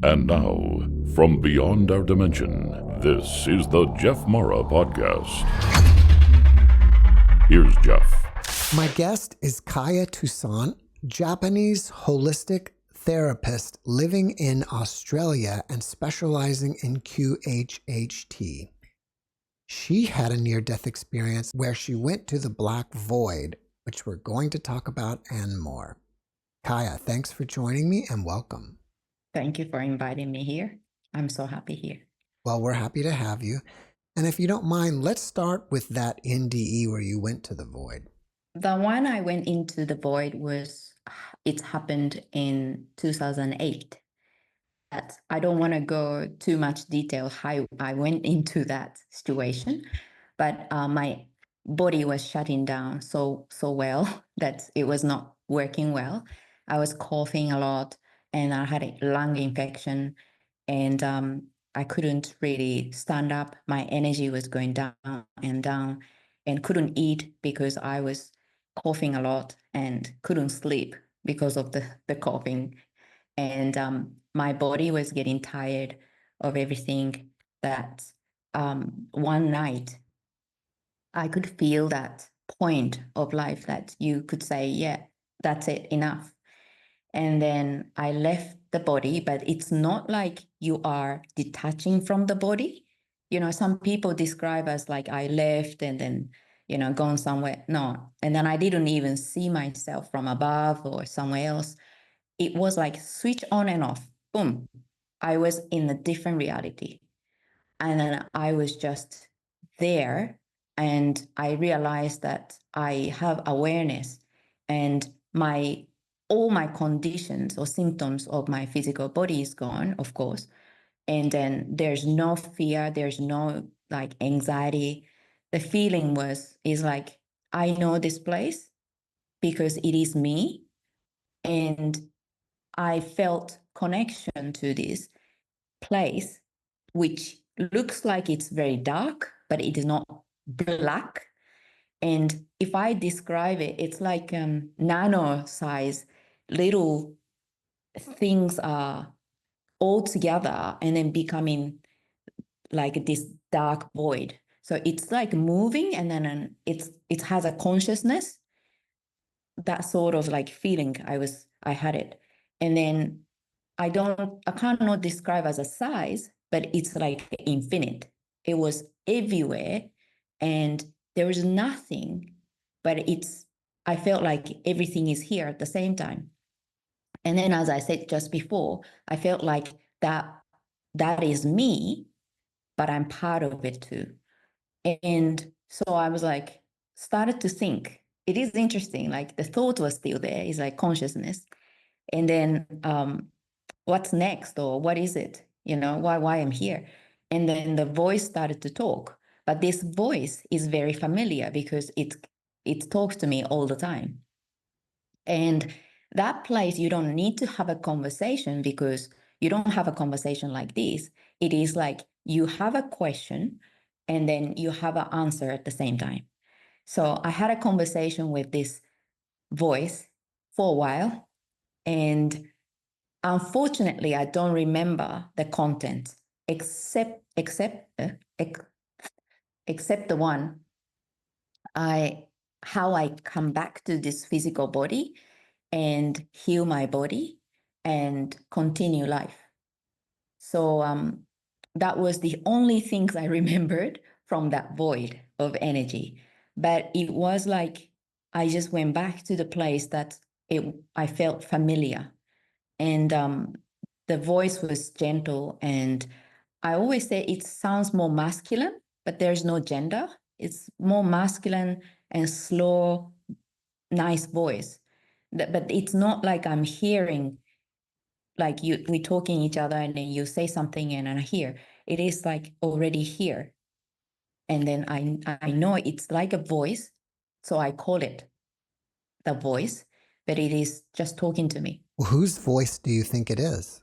And now, from beyond our dimension, this is the JeffMara podcast. Here's Jeff. My guest is Caia Toussaint, Japanese holistic therapist living in Australia and specializing in QHHT. She had a near-death experience where she went to the black void, which we're going to talk about and more. Caia, thanks for joining me and welcome. Thank you for inviting me here. I'm so happy here. Well, we're happy to have you. And if you don't mind, let's start with that NDE where you went to the void. The one I went into the void it happened in 2008. I don't want to go too much detail how I went into that situation, but my body was shutting down so well that it was not working well. I was coughing a lot and I had a lung infection and I couldn't really stand up. My energy was going down and couldn't eat because I was coughing a lot and couldn't sleep because of the coughing. And my body was getting tired of everything. That one night I could feel that point of life that you could say, yeah, that's it, enough. And then I left the body, but it's not like you are detaching from the body. You know, some people describe as like I left and then, gone somewhere. No. And then I didn't even see myself from above or somewhere else. It was like switch on and off. Boom. I was in a different reality. And then I was just there. And I realized that I have awareness and all my conditions or symptoms of my physical body is gone, of course. And then there's no fear, there's no like anxiety. The feeling is like, I know this place because it is me. And I felt connection to this place, which looks like it's very dark, but it is not black. And if I describe it, it's like nano size little things are all together and then becoming like this dark void. So it's like moving and then it has a consciousness. That sort of like feeling I had it. And then I cannot describe as a size, but it's like infinite. It was everywhere and there was nothing, but I felt like everything is here at the same time. And then, as I said just before, I felt like that is me, but I'm part of it too. And so I was like, started to think. It is interesting, like the thought was still there, it's like consciousness. And then what's next, or what is it? Why I'm here. And then the voice started to talk. But this voice is very familiar because it talks to me all the time. And that place, you don't need to have a conversation because you don't have a conversation like this. It is like you have a question and then you have an answer at the same time. So I had a conversation with this voice for a while, and unfortunately, I don't remember the content except the one how I come back to this physical body and heal my body and continue life. So that was the only things I remembered from that void of energy. But it was like I just went back to the place that I felt familiar. And the voice was gentle. And I always say it sounds more masculine, but there's no gender. It's more masculine and slow, nice voice. But it's not like I'm hearing, like we talking each other and then you say something and I hear. It is like already here. And then I know it's like a voice. So I call it the voice, but it is just talking to me. Well, whose voice do you think it is?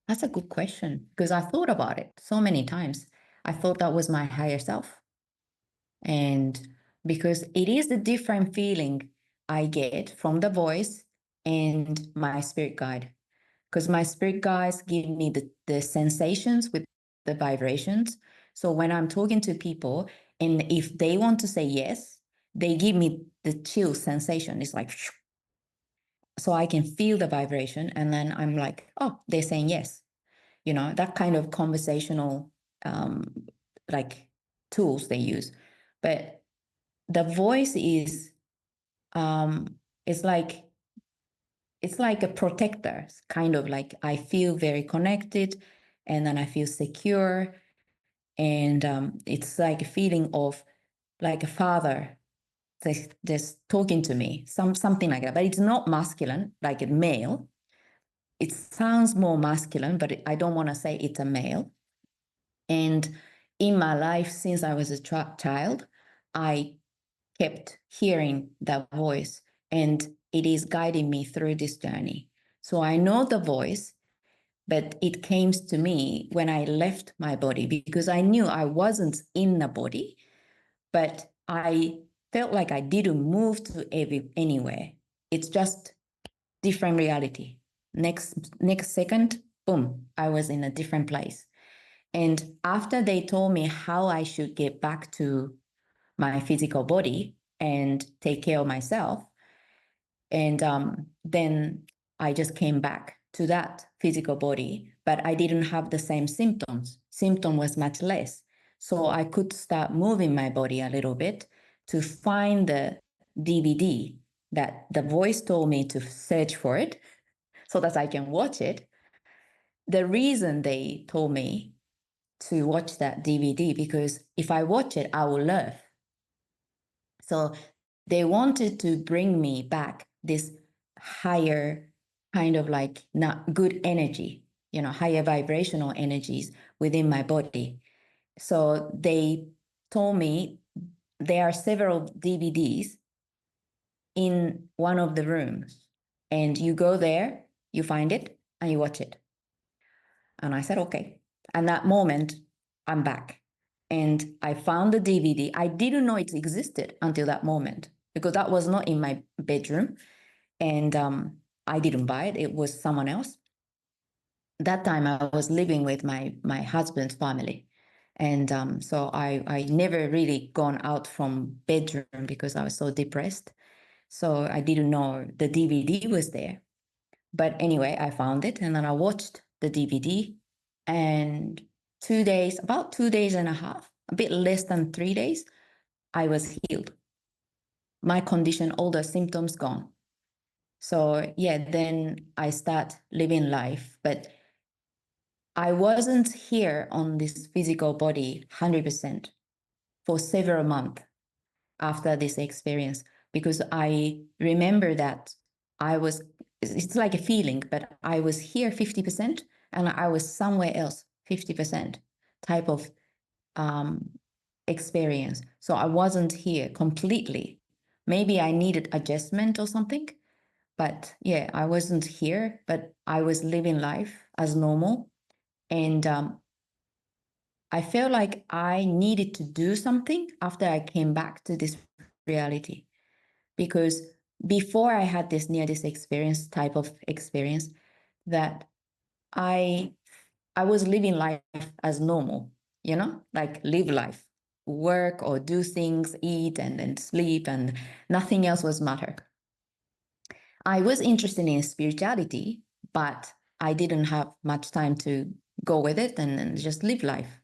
That's a good question because I thought about it so many times. I thought that was my higher self. And because it is the different feeling I get from the voice and my spirit guide. because my spirit guides give me the sensations with the vibrations. So when I'm talking to people, and if they want to say yes, they give me the chill sensation. It's like, so I can feel the vibration, and then I'm like, oh, they're saying yes. That kind of conversational um, like tools they use. But the voice is it's like a protector, kind of like I feel very connected, and then I feel secure, and it's like a feeling of like a father just talking to me, something like that. But it's not masculine, like a male. It sounds more masculine, but I don't want to say it's a male. And in my life, since I was a child, I kept hearing that voice, and it is guiding me through this journey. So I know the voice, but it came to me when I left my body, because I knew I wasn't in the body, but I felt like I didn't move to anywhere. It's just different reality. Next second, boom, I was in a different place. And after they told me how I should get back to my physical body and take care of myself, and then I just came back to that physical body, but I didn't have the same symptoms. Symptom was much less. So I could start moving my body a little bit to find the DVD that the voice told me to search for it so that I can watch it. The reason they told me to watch that DVD, because if I watch it, I will learn. So they wanted to bring me back this higher kind of like not good energy, higher vibrational energies within my body. So they told me there are several DVDs in one of the rooms, and you go there, you find it, and you watch it. And I said, okay. And that moment, I'm back. And I found the DVD. I didn't know it existed until that moment, because that was not in my bedroom. And I didn't buy it. It was someone else. That time I was living with my husband's family. And so I never really gone out from bedroom because I was so depressed. So I didn't know the DVD was there. But anyway, I found it, and then I watched the DVD, and about 2 days and a half, a bit less than 3 days, I was healed. My condition, all the symptoms gone. So yeah, then I start living life, but I wasn't here on this physical body 100% for several months after this experience, because I remember that it's like a feeling, but I was here 50% and I was somewhere else 50% type of experience. So I wasn't here completely. Maybe I needed adjustment or something, but yeah, I wasn't here, but I was living life as normal. And I felt like I needed to do something after I came back to this reality, because before I had this near-death experience, type of experience, that I was living life as normal, like live life, work or do things, eat and then sleep, and nothing else was matter. I was interested in spirituality, but I didn't have much time to go with it and just live life.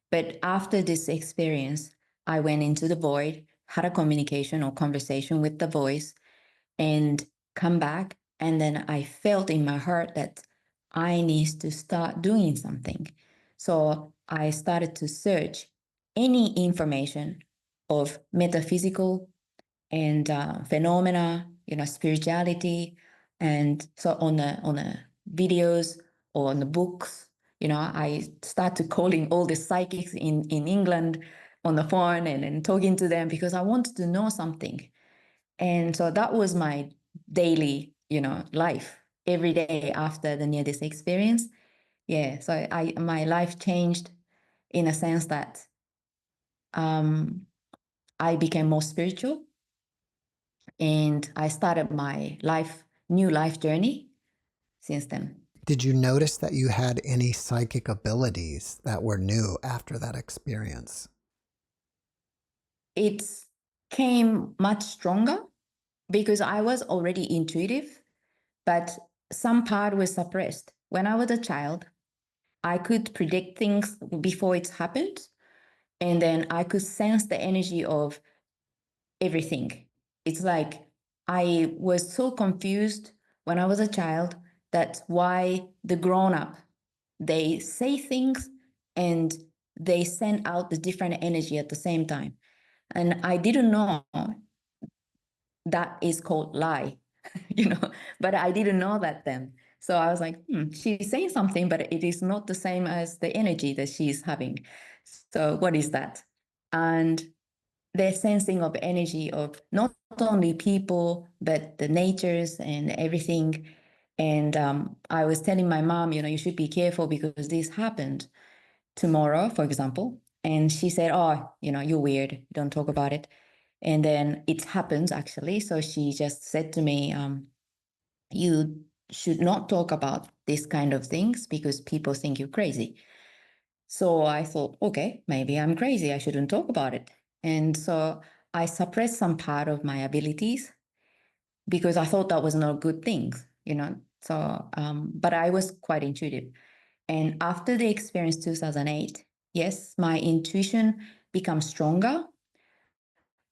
But after this experience, I went into the void, had a communication or conversation with the voice, and come back. And then I felt in my heart that I need to start doing something. So I started to search any information of metaphysical and phenomena, spirituality, and so on the videos or on the books. I started calling all the psychics in England on the phone and talking to them, because I wanted to know something. And so that was my daily, life every day after the near-death experience. Yeah, so my life changed in a sense that I became more spiritual, and I started my new life journey since then. Did you notice that you had any psychic abilities that were new after that experience? It came much stronger because I was already intuitive, but some part was suppressed. When I was a child, I could predict things before it's happened, and then I could sense the energy of everything. It's like I was so confused when I was a child. That's why the grown up, they say things and they send out the different energy at the same time. And I didn't know that is called lie, but I didn't know that then. So I was like, she's saying something, but it is not the same as the energy that she's having. So what is that? And the sensing of energy of not only people, but the natures and everything. And I was telling my mom, you should be careful because this happened tomorrow, for example. And she said, oh, you're weird. Don't talk about it. And then it happens actually. So she just said to me, you should not talk about this kind of things because people think you're crazy. So I thought, okay, maybe I'm crazy. I shouldn't talk about it. And so I suppressed some part of my abilities because I thought that was not a good thing. So, but I was quite intuitive. And after the experience 2008, yes, my intuition becomes stronger,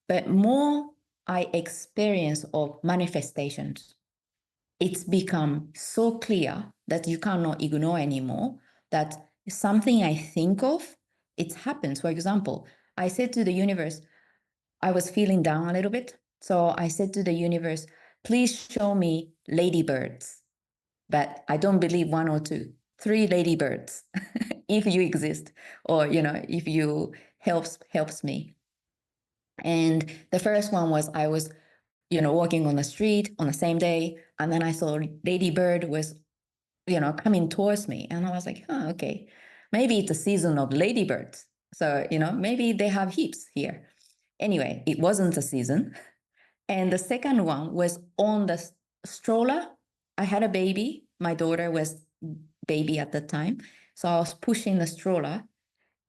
but more I experience of manifestations. It's become so clear that you cannot ignore anymore, that something I think of, it happens. For example, I said to the universe, I was feeling down a little bit. So I said to the universe, please show me ladybirds. But I don't believe one or two, three ladybirds, if you exist, or if you helps me. And the first one was I was walking on the street on the same day, and then I saw ladybird was coming towards me, and I was like, oh, okay, maybe it's a season of ladybirds, so maybe they have heaps here. Anyway, it wasn't a season. And the second one was on the stroller. I had a baby. My daughter was baby at the time, so I was pushing the stroller,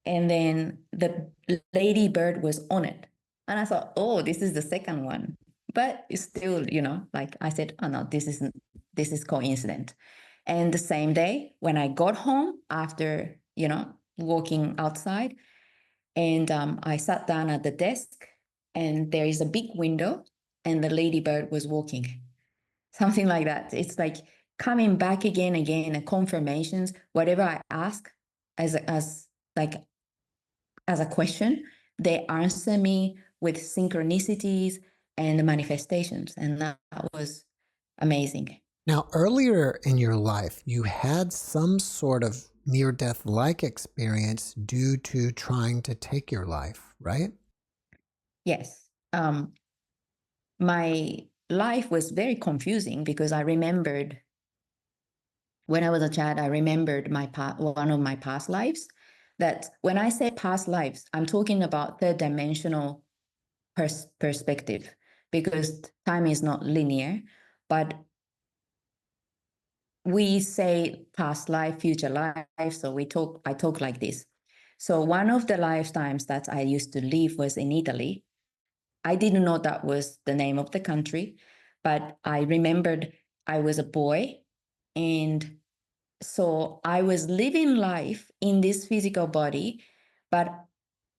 and then the ladybird was on it. And I thought, oh, this is the second one. But it's still, like I said, oh no, this is coincident. And the same day when I got home after, walking outside, and I sat down at the desk, and there is a big window, and the ladybird was walking. Something like that. It's like coming back again, and confirmations, whatever I ask like as a question, they answer me with synchronicities and manifestations. And that was amazing. Now, earlier in your life, you had some sort of near-death like experience due to trying to take your life, right? Yes. My life was very confusing because I remembered when I was a child, I remembered one of my past lives. That when I say past lives, I'm talking about third dimensional perspective, because time is not linear, but we say past life, future life. So I talk like this. So one of the lifetimes that I used to live was in Italy. I didn't know that was the name of the country, but I remembered I was a boy. And so I was living life in this physical body, but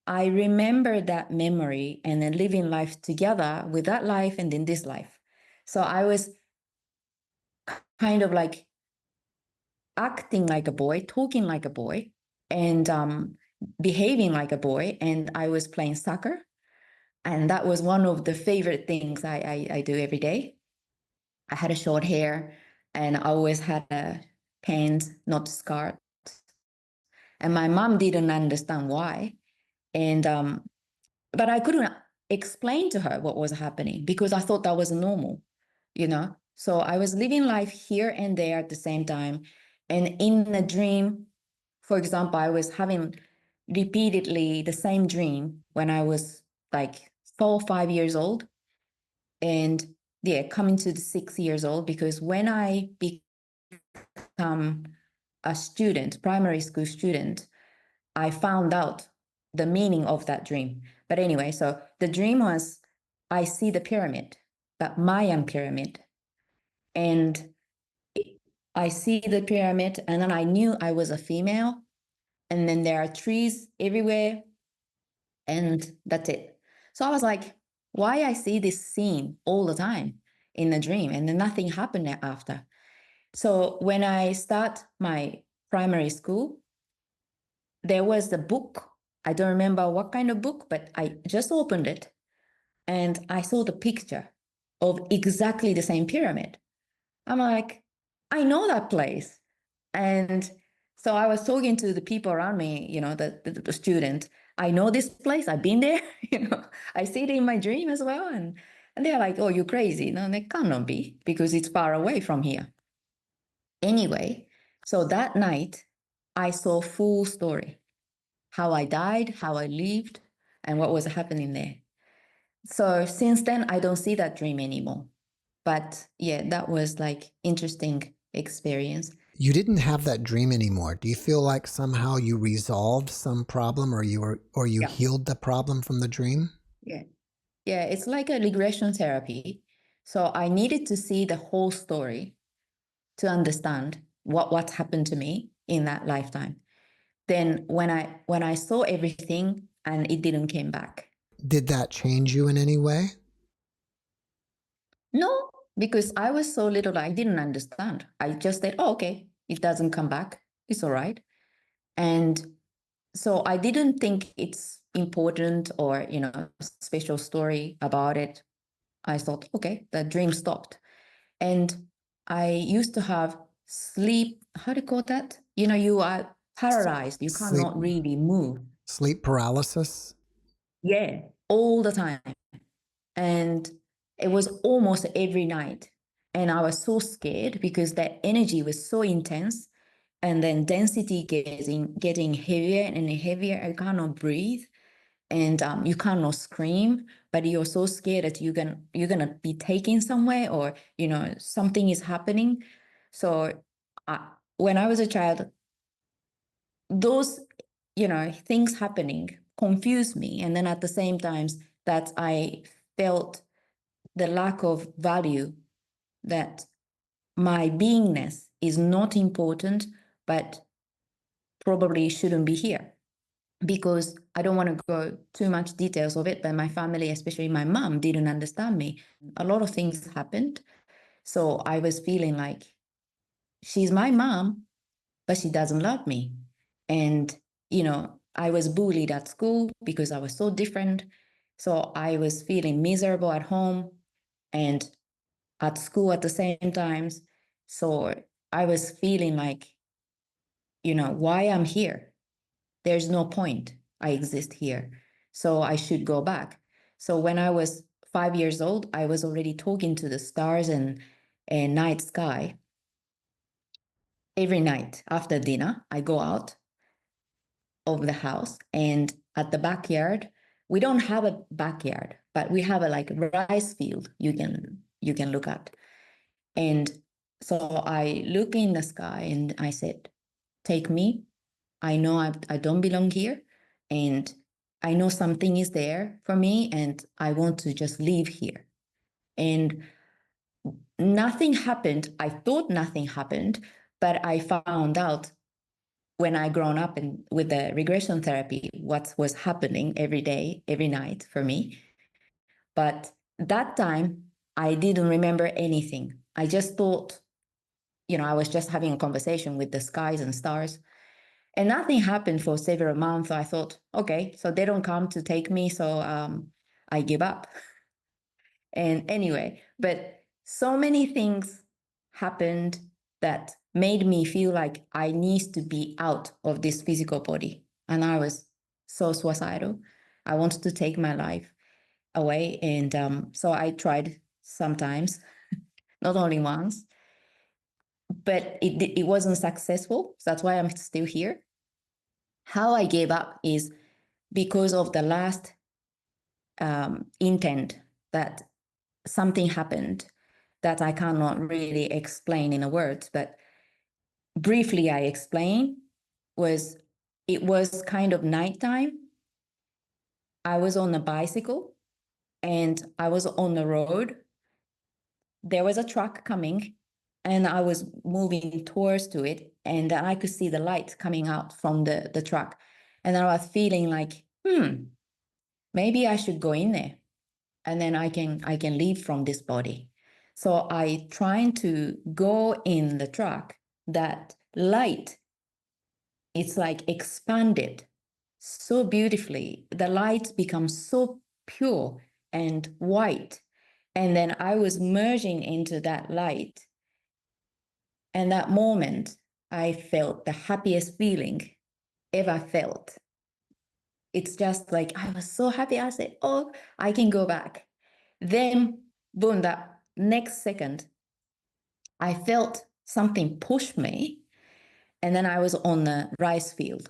I remember that memory and then living life together with that life and in this life. So I was kind of like acting like a boy, talking like a boy, and behaving like a boy. And I was playing soccer. And that was one of the favorite things I do every day. I had a short hair, and I always had a pants, not skirt. And my mom didn't understand why. And but I couldn't explain to her what was happening because I thought that was normal. So I was living life here and there at the same time. And in a dream, for example, I was having repeatedly the same dream when I was like 4 or 5 years old. And yeah, coming to the 6 years old, because when I become become a student, primary school student, I found out the meaning of that dream. But anyway, so the dream was I see the pyramid, the Mayan pyramid, and I see the pyramid, and then I knew I was a female, and then there are trees everywhere, and that's it. So I was like, why I see this scene all the time in the dream, and then nothing happened after. So when I start my primary school, there was a book. I don't remember what kind of book, but I just opened it and I saw the picture of exactly the same pyramid. I'm like, I know that place. And so I was talking to the people around me, the student. I know this place. I've been there. I see it in my dream as well. And they're like, oh, you're crazy. No, they cannot be because it's far away from here. Anyway, so that night I saw full story, how I died, how I lived, and what was happening there. So since then, I don't see that dream anymore. But yeah, that was like interesting experience. You didn't have that dream anymore. Do you feel like somehow you resolved some problem, or you Yeah. healed the problem from the dream? Yeah. Yeah, it's like a regression therapy. So I needed to see the whole story to understand what happened to me in that lifetime. Then when I saw everything and it didn't came back. Did that change you in any way? No, because I was so little, I didn't understand. I just said, oh, okay, it doesn't come back. It's all right. And so I didn't think it's important or, special story about it. I thought, okay, the dream stopped. And I used to have sleep, how do you call that? You are paralyzed. You Sleep, cannot really move. sleep paralysis? Yeah, all the time. And it was almost every night. And I was so scared because that energy was so intense. And then density getting heavier and heavier. I cannot breathe. And you cannot scream, but you're so scared that you're gonna be taken somewhere, or something is happening. So when I was a child, those things happening confused me, and then at the same times that I felt the lack of value, that my beingness is not important, but probably shouldn't be here. Because I don't want to go too much details of it, but my family, especially my mom, didn't understand me. A lot of things happened. So I was feeling like she's my mom, but she doesn't love me. And, I was bullied at school because I was so different. So I was feeling miserable at home and at school at the same times. So I was feeling like, why I'm here. There's no point. I exist here. So I should go back. So when I was 5 years old, I was already talking to the stars and night sky. Every night after dinner, I go out of the house, and at the backyard, we don't have a backyard, but we have a like rice field you can look at. And so I look in the sky and I said, take me. I know I don't belong here, and I know something is there for me, and I want to just live here. And nothing happened. I thought nothing happened, but I found out when I grown up and with the regression therapy, what was happening every day, every night for me. But that time, I didn't remember anything. I just thought, I was just having a conversation with the skies and stars. And nothing happened for several months. I thought, okay, so they don't come to take me, so I give up. And anyway, but so many things happened that made me feel like I need to be out of this physical body. And I was so suicidal. I wanted to take my life away. And so I tried sometimes, not only once, but it wasn't successful. So that's why I'm still here. How I gave up is because of the last intent, that something happened that I cannot really explain in a word, but briefly I explained, it was kind of nighttime. I was on a bicycle and I was on the road. There was a truck coming and I was moving towards to it, and I could see the light coming out from the truck. And I was feeling like, maybe I should go in there and then I can leave from this body. So I trying to go in the truck. That light, it's like expanded so beautifully. The light becomes so pure and white. And then I was merging into that light. And that moment, I felt the happiest feeling ever felt. It's just like, I was so happy. I said, oh, I can go back. Then, boom, that next second, I felt something push me. And then I was on the rice field.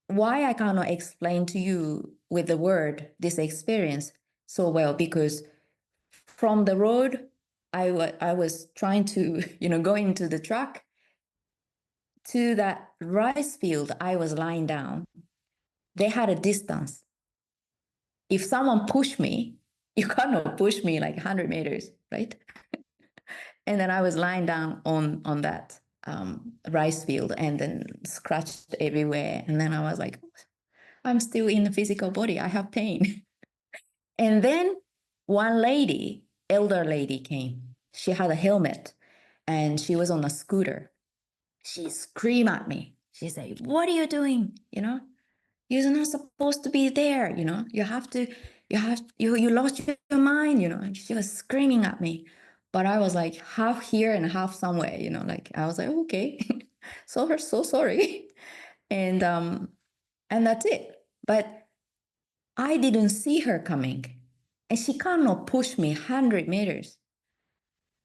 Why I cannot explain to you with the word this experience so well, because from the road, I was trying to, go into the truck to that rice field. I was lying down. They had a distance. If someone pushed me, you cannot push me like 100 meters, right? And then I was lying down on that rice field and then scratched everywhere. And then I was like, I'm still in the physical body. I have pain. And then one lady, elder lady came. She had a helmet and she was on a scooter. She screamed at me. She said, what are you doing? You're not supposed to be there. You lost your mind, And she was screaming at me. But I was like half here and half somewhere, like I was like, okay, so sorry. And that's it. But I didn't see her coming. And she cannot push me 100 meters.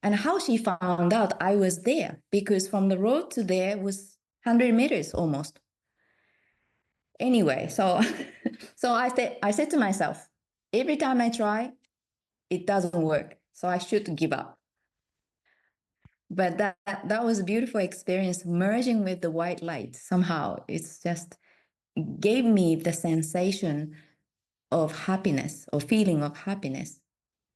And how she found out I was there, because from the road to there was 100 meters almost. Anyway, so I said to myself, every time I try, it doesn't work. So I should give up. But that was a beautiful experience, merging with the white light. Somehow it's just gave me the sensation of happiness or feeling of happiness.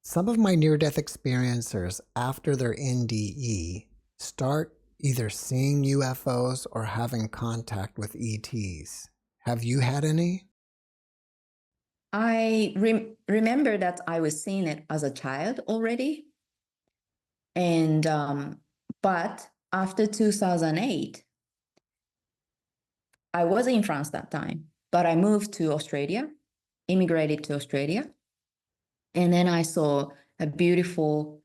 Some of my near-death experiencers, after their NDE, start either seeing UFOs or having contact with ETs. Have you had any? I remember that I was seeing it as a child already. And but after 2008, I was in France that time, but I moved to Australia, immigrated to Australia. And then I saw a beautiful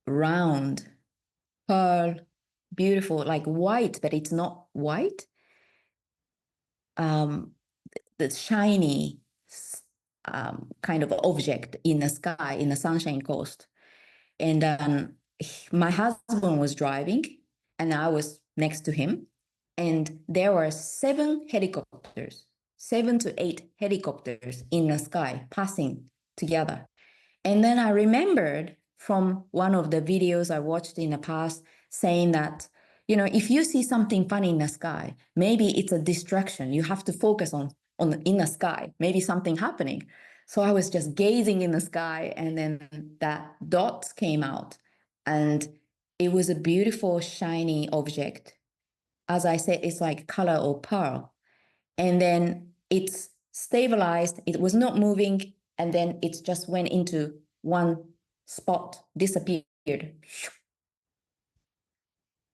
round pearl, beautiful, like white, but it's not white. The shiny kind of object in the sky, in the Sunshine Coast. And my husband was driving and I was next to him. And there were 7 helicopters, 7 to 8 helicopters in the sky passing together. And then I remembered from one of the videos I watched in the past saying that, if you see something funny in the sky, maybe it's a distraction. You have to focus in the sky, maybe something happening. So I was just gazing in the sky, and then that dots came out, and it was a beautiful shiny object. As I said, it's like color of pearl. And then it's stabilized. It was not moving. And then it just went into one spot, disappeared.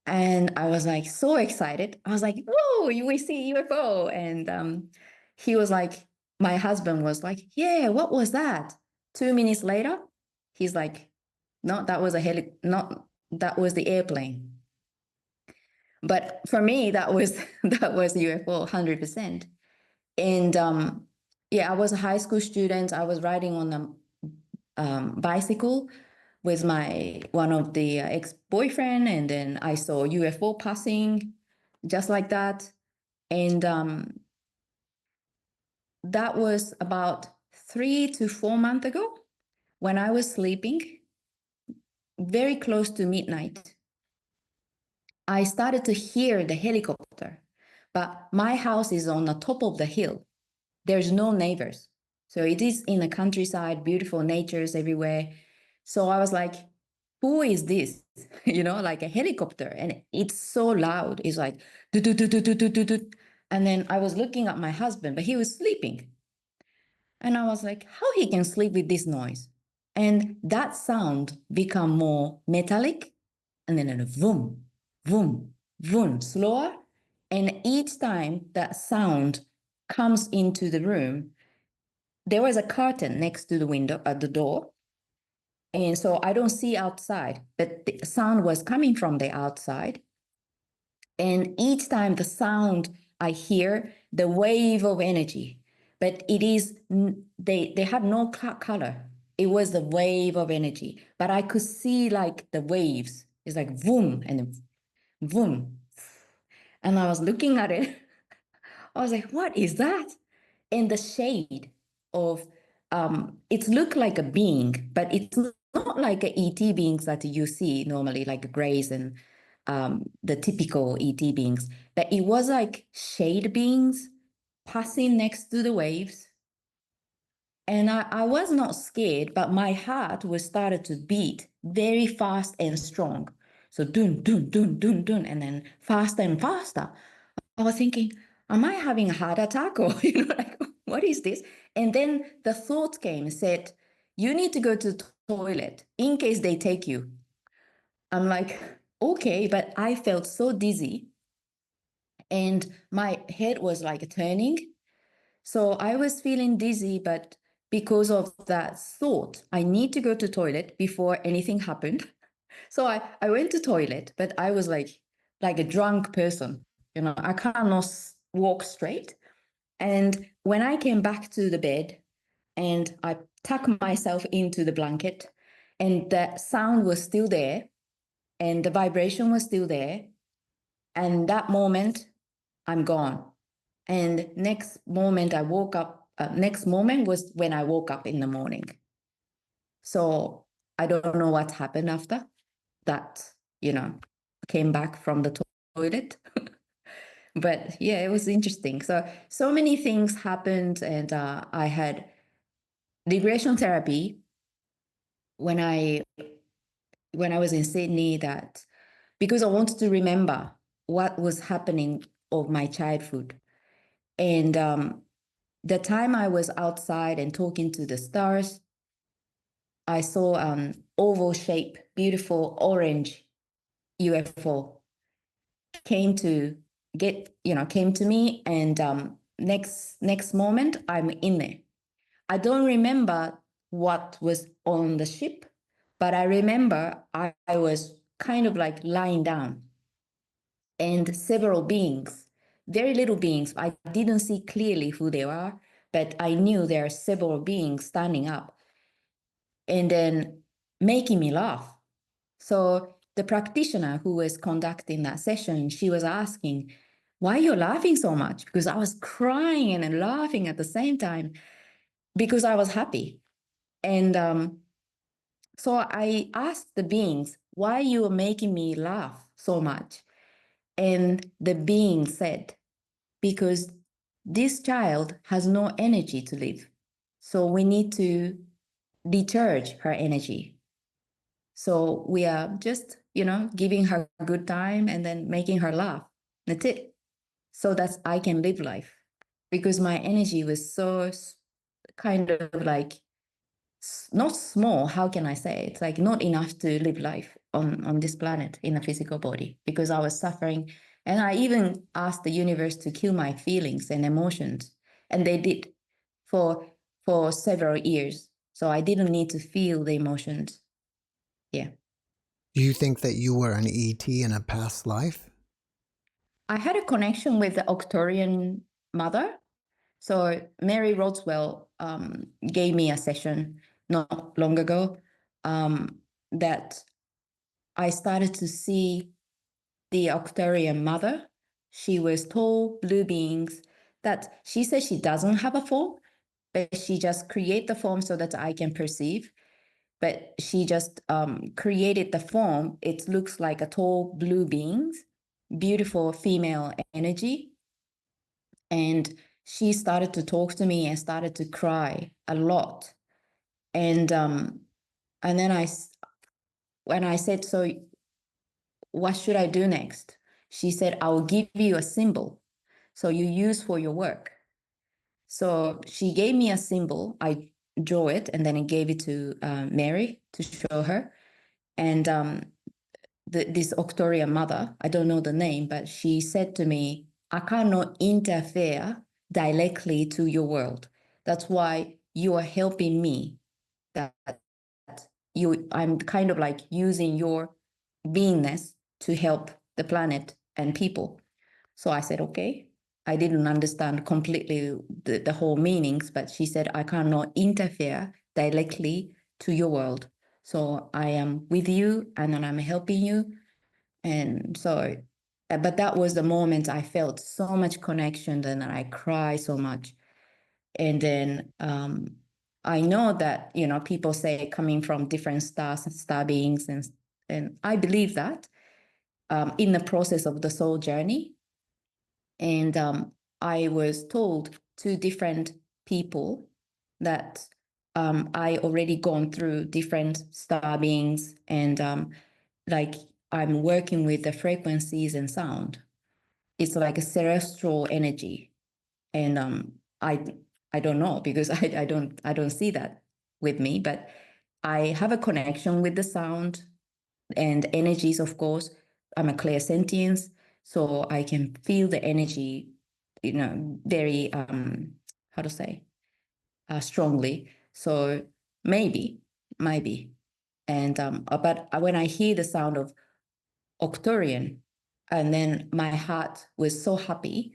And I was like so excited. I was like, whoa, we see UFO. And he was like, my husband was like, yeah, what was that? 2 minutes later, he's like, no, that was that was the airplane. But for me, that was UFO 100%. And yeah, I was a high school student. I was riding on a bicycle with one of the ex-boyfriend, and then I saw UFO passing just like that. And that was about 3 to 4 months ago when I was sleeping very close to midnight. I started to hear the helicopter, but my house is on the top of the hill. There's no neighbors. So it is in the countryside, beautiful natures everywhere. So I was like, who is this? Like a helicopter. And it's so loud. It's like, do, do, do, do, do, do, do, do. And then I was looking at my husband, but he was sleeping. And I was like, how he can sleep with this noise? And that sound become more metallic, and then a boom, boom, boom, slower. And each time that sound comes into the room, there was a curtain next to the window at the door. And so I don't see outside, but the sound was coming from the outside. And each time the sound I hear, the wave of energy, but it is, they had no color. It was the wave of energy, but I could see like the waves. It's like boom and boom. And I was looking at it. I was like, what is that? And the shade of, it looked like a being, but it's not like a ET beings that you see normally, like grays and the typical ET beings, but it was like shade beings passing next to the waves. And I was not scared, but my heart was started to beat very fast and strong. So dun, dun, dun, dun, dun, and then faster and faster. I was thinking, am I having a heart attack or, like, what is this? And then the thought came and said, you need to go to the toilet in case they take you. I'm like, okay, but I felt so dizzy and my head was like turning. So I was feeling dizzy, but because of that thought, I need to go to toilet before anything happened. So I went to toilet, but I was like a drunk person. I cannot walk straight. And when I came back to the bed and I tucked myself into the blanket, and the sound was still there and the vibration was still there. And that moment, I'm gone. And next moment I woke up, next moment was when I woke up in the morning. So I don't know what happened after that, came back from the toilet. But yeah, it was interesting. So many things happened, and I had regression therapy when I was in Sydney, that because I wanted to remember what was happening of my childhood. And the time I was outside and talking to the stars, I saw oval shape, beautiful orange UFO came to me, and next moment I'm in there. I don't remember what was on the ship, but I remember I was kind of like lying down, and several beings, very little beings. I didn't see clearly who they are, but I knew there are several beings standing up and then making me laugh. So the practitioner who was conducting that session, she was asking, why are you laughing so much? Because I was crying and laughing at the same time because I was happy. And so I asked the beings, why you are making me laugh so much? And the being said, because this child has no energy to live. So we need to recharge her energy. So we are just, giving her a good time and then making her laugh. That's it. So that I can live life, because my energy was so kind of like not small. How can I say? It's like not enough to live life on this planet in a physical body, because I was suffering. And I even asked the universe to kill my feelings and emotions. And they did for several years. So I didn't need to feel the emotions. Yeah. Do you think that you were an ET in a past life? I had a connection with the Octorian mother. So Mary Rodswell gave me a session not long ago that I started to see the Octorian mother. She was tall, blue beings that she says she doesn't have a form, but she just create the form so that I can perceive. But she just created the form. It looks like a tall blue beings, beautiful female energy. And she started to talk to me and started to cry a lot. And then when I said, so what should I do next? She said, I will give you a symbol so you use for your work. So she gave me a symbol. I drew it and then I gave it to Mary to show her. And this Octorian mother, I don't know the name, but she said to me, I cannot interfere directly to your world. That's why you are helping me. That I'm kind of like using your beingness to help the planet and people. So I said, okay. I didn't understand completely the whole meanings, but she said, I cannot interfere directly to your world. So I am with you and then I'm helping you. And so, but that was the moment I felt so much connection and I cried so much. And then I know that, people say coming from different stars and star beings, and I believe that in the process of the soul journey. And I was told to different people that I already gone through different star beings and like I'm working with the frequencies and sound. It's like a celestial energy. And I don't know because I don't see that with me, but I have a connection with the sound and energies, of course. I'm a clairsentience, so I can feel the energy, very how to say, strongly. So maybe, maybe. And but when I hear the sound of Octorian, and then my heart was so happy,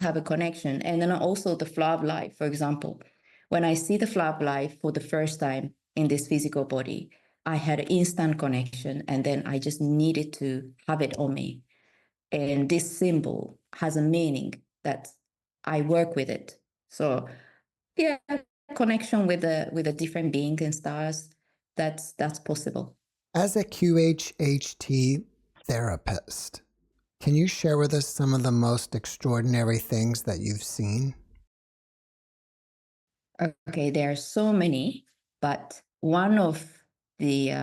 have a connection. And then also the flow of life, for example, when I see the flow of life for the first time in this physical body, I had an instant connection, and then I just needed to have it on me. And this symbol has a meaning that I work with it. So yeah, connection with the different beings and stars, that's possible. As a QHHT therapist, can you share with us some of the most extraordinary things that you've seen? Okay, there are so many, but one of the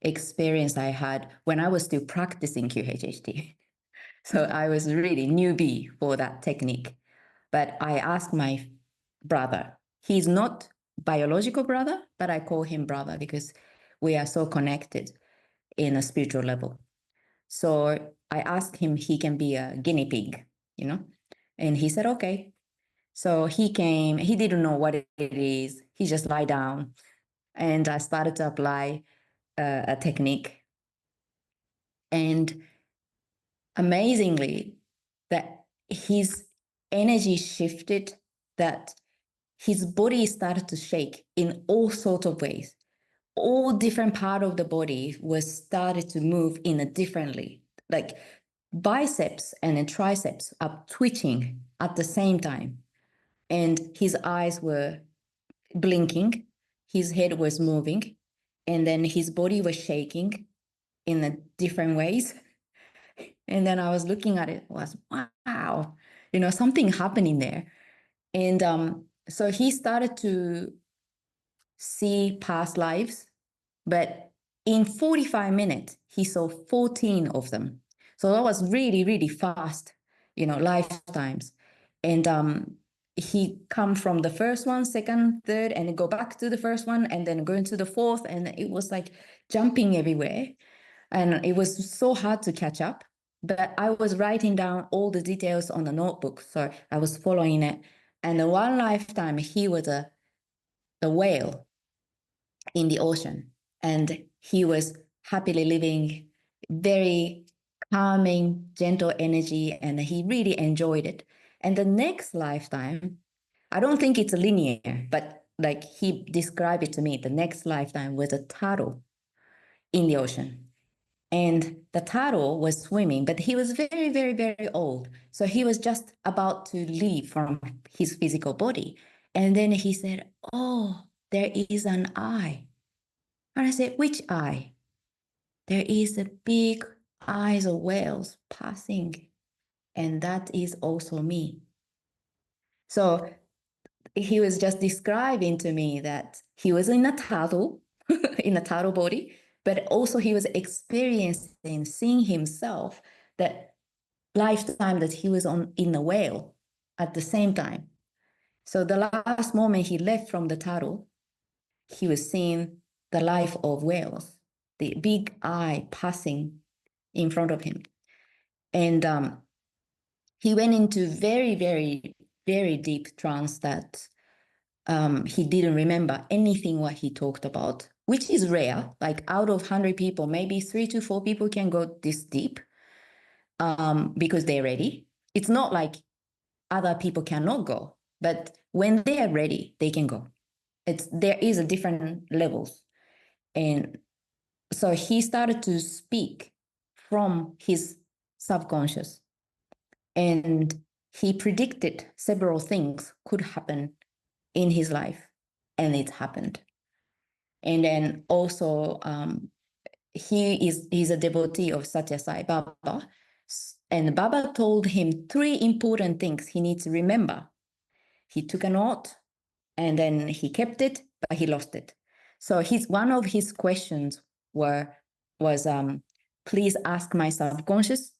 experience I had when I was still practicing QHHT, so I was really newbie for that technique. But I asked my brother. He's not biological brother, but I call him brother because we are so connected in a spiritual level. So I asked him he can be a guinea pig, and he said, okay. So he came, he didn't know what it is. He just lie down and I started to apply a technique. And amazingly, that his energy shifted, that his body started to shake in all sorts of ways. All different part of the body was started to move in a differently, like biceps and triceps are twitching at the same time. And his eyes were blinking, his head was moving, and then his body was shaking in a different ways. And then I was looking at it, was wow, something happening there. And so he started to see past lives, but in 45 minutes, he saw 14 of them. So that was really, really fast, lifetimes. And he come from the first one, second, third, and go back to the first one, and then go into the fourth. And it was like jumping everywhere. And it was so hard to catch up. But I was writing down all the details on the notebook. So I was following it. And in one lifetime, he was a whale in the ocean. And he was happily living, very calming, gentle energy, and he really enjoyed it. And the next lifetime, I don't think it's linear, but like he described it to me, the next lifetime was a turtle in the ocean. And the turtle was swimming, but he was very, very, very old. So he was just about to leave from his physical body. And then he said, oh, there is an eye. And I said, which eye? There is a big eyes of whales passing, and that is also me. So he was just describing to me that he was in a turtle, in a turtle body, but also he was experiencing, seeing himself, that lifetime that he was on in the whale at the same time. So the last moment he left from the turtle, he was seeing the life of whales, the big eye passing in front of him. And he went into very, very, very deep trance that he didn't remember anything what he talked about, which is rare. Like out of 100 people, maybe 3 to 4 people can go this deep because they're ready. It's not like other people cannot go, but when they are ready, they can go. There is a different levels. And so he started to speak from his subconscious, and he predicted several things could happen in his life, and it happened. And then also he's a devotee of Satya Sai Baba, and Baba told him 3 important things he needs to remember. He took a note, and then he kept it, but he lost it. So one of his questions was please ask my subconscious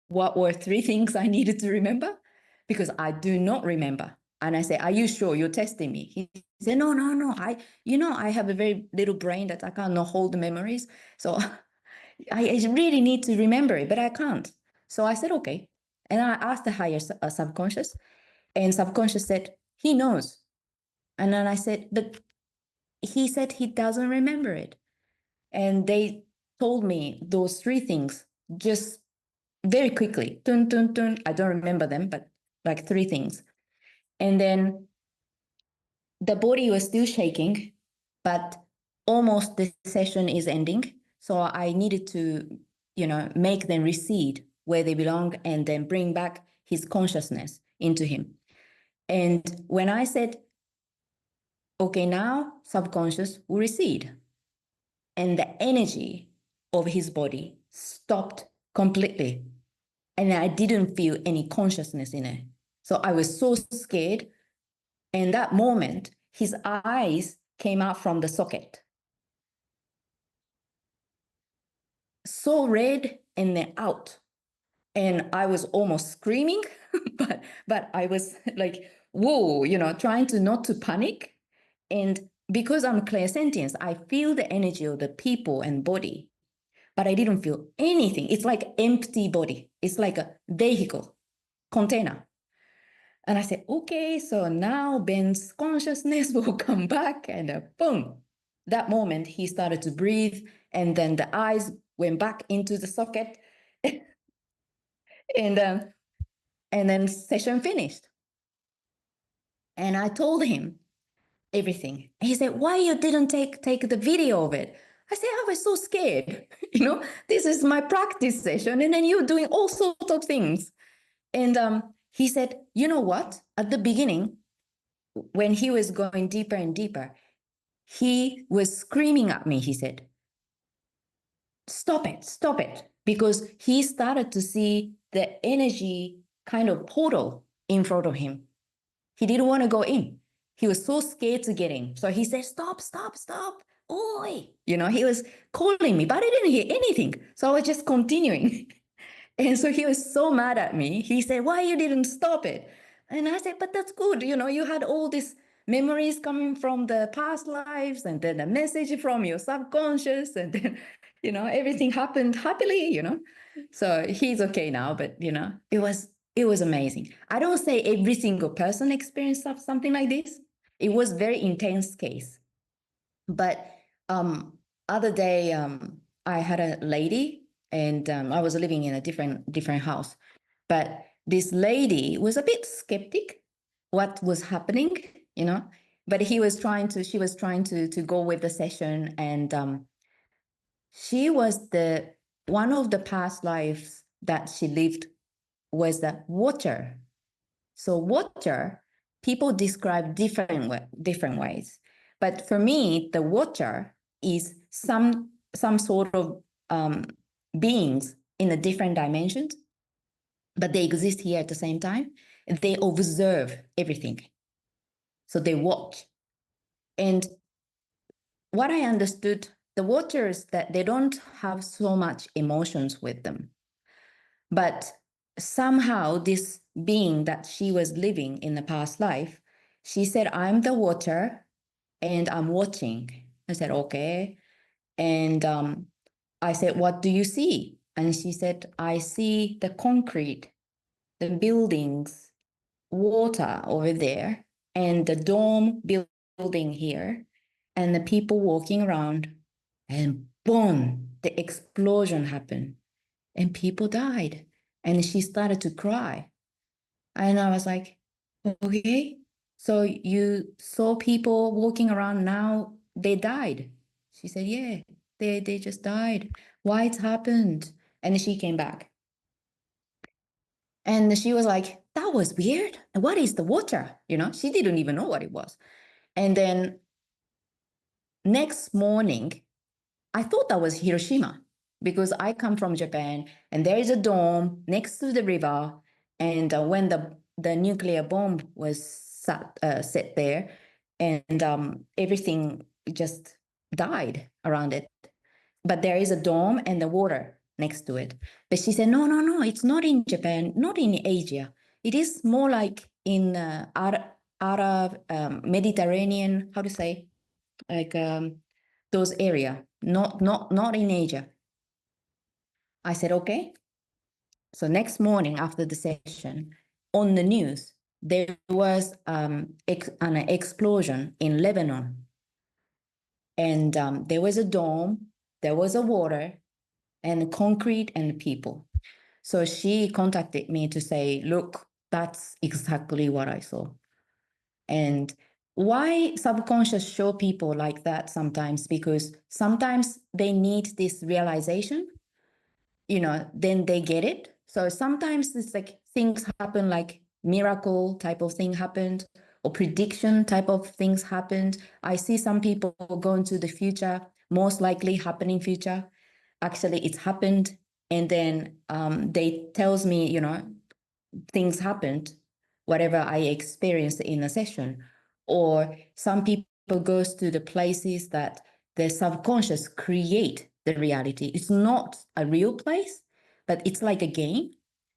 what were 3 things I needed to remember, because I do not remember. And I say, are you sure? You're testing me. He said, no. I have a very little brain that I cannot hold the memories. So I really need to remember it, but I can't. So I said, okay. And I asked the higher subconscious, and subconscious said, he knows. And then I said, but he said he doesn't remember it. And they told me those 3 things just very quickly. Dun, dun, dun. I don't remember them, but like 3 things. And then the body was still shaking, but almost the session is ending. So I needed to, make them recede where they belong and then bring back his consciousness into him. And when I said, okay, now subconscious will recede, and the energy of his body stopped completely. And I didn't feel any consciousness in it. So I was so scared. And that moment, his eyes came out from the socket. So red and then out. And I was almost screaming, but I was like, whoa, trying to not to panic. And because I'm clairsentient, I feel the energy of the people and body, but I didn't feel anything. It's like empty body. It's like a vehicle, container. And I said, okay, so now Ben's consciousness will come back, and boom, that moment he started to breathe, and then the eyes went back into the socket, and then session finished. And I told him everything. And he said, why you didn't take the video of it? I said, I was so scared. This is my practice session, and then you're doing all sorts of things. And he said, you know what? At the beginning, when he was going deeper and deeper, he was screaming at me. He said, stop it. Because he started to see the energy kind of portal in front of him. He didn't want to go in. He was so scared to get in. So he said, stop. Oi. He was calling me, but I didn't hear anything. So I was just continuing. And so he was so mad at me. He said, why you didn't stop it? And I said, but that's good. You had all these memories coming from the past lives, and then a message from your subconscious, and then, everything happened happily, So he's okay now, but, it was amazing. I don't say every single person experienced something like this. It was very intense case. But other day, I had a lady, and I was living in a different house. But this lady was a bit skeptic what was happening, but she was trying to go with the session. And she was one of the past lives that she lived was the water. So water, people describe different ways. But for me, the water is some sort of beings in a different dimensions, but they exist here at the same time. They observe everything. So they watch. And what I understood, the watchers, that they don't have so much emotions with them. But somehow this being that she was living in the past life, she said, I'm the watcher and I'm watching. I said, okay. And I said, what do you see? And she said, I see the concrete, the buildings, water over there, and the dome building here, and the people walking around. And boom, the explosion happened, and people died. And she started to cry. And I was like, okay, so you saw people walking around now, they died. She said, yeah, they just died. Why it happened? And she came back. And she was like, that was weird. What is the water? You know, she didn't even know what it was. And then next morning, I thought that was Hiroshima because I come from Japan and there is a dome next to the river. And when the nuclear bomb was set there, and everything just died around it. But there is a dome and the water next to it. But she said, no, no, no, it's not in Japan, not in Asia. It is more like in Arab, Mediterranean, how to say, like those area, not in Asia. I said, okay. So next morning after the session, on the news, there was an explosion in Lebanon. And there was a dome, there was a water, and concrete and people. So she contacted me to say, look, that's exactly what I saw. And why subconscious show people like that sometimes? Because sometimes they need this realization, you know, then they get it. So sometimes it's like things happen, like miracle type of thing happened, or prediction type of things happened. I see some people go into the future, most likely happening future. Actually, it's happened. And then they tells me, you know, things happened, whatever I experienced in a session. Or some people goes to the places that the subconscious create the reality. It's not a real place, but it's like a game.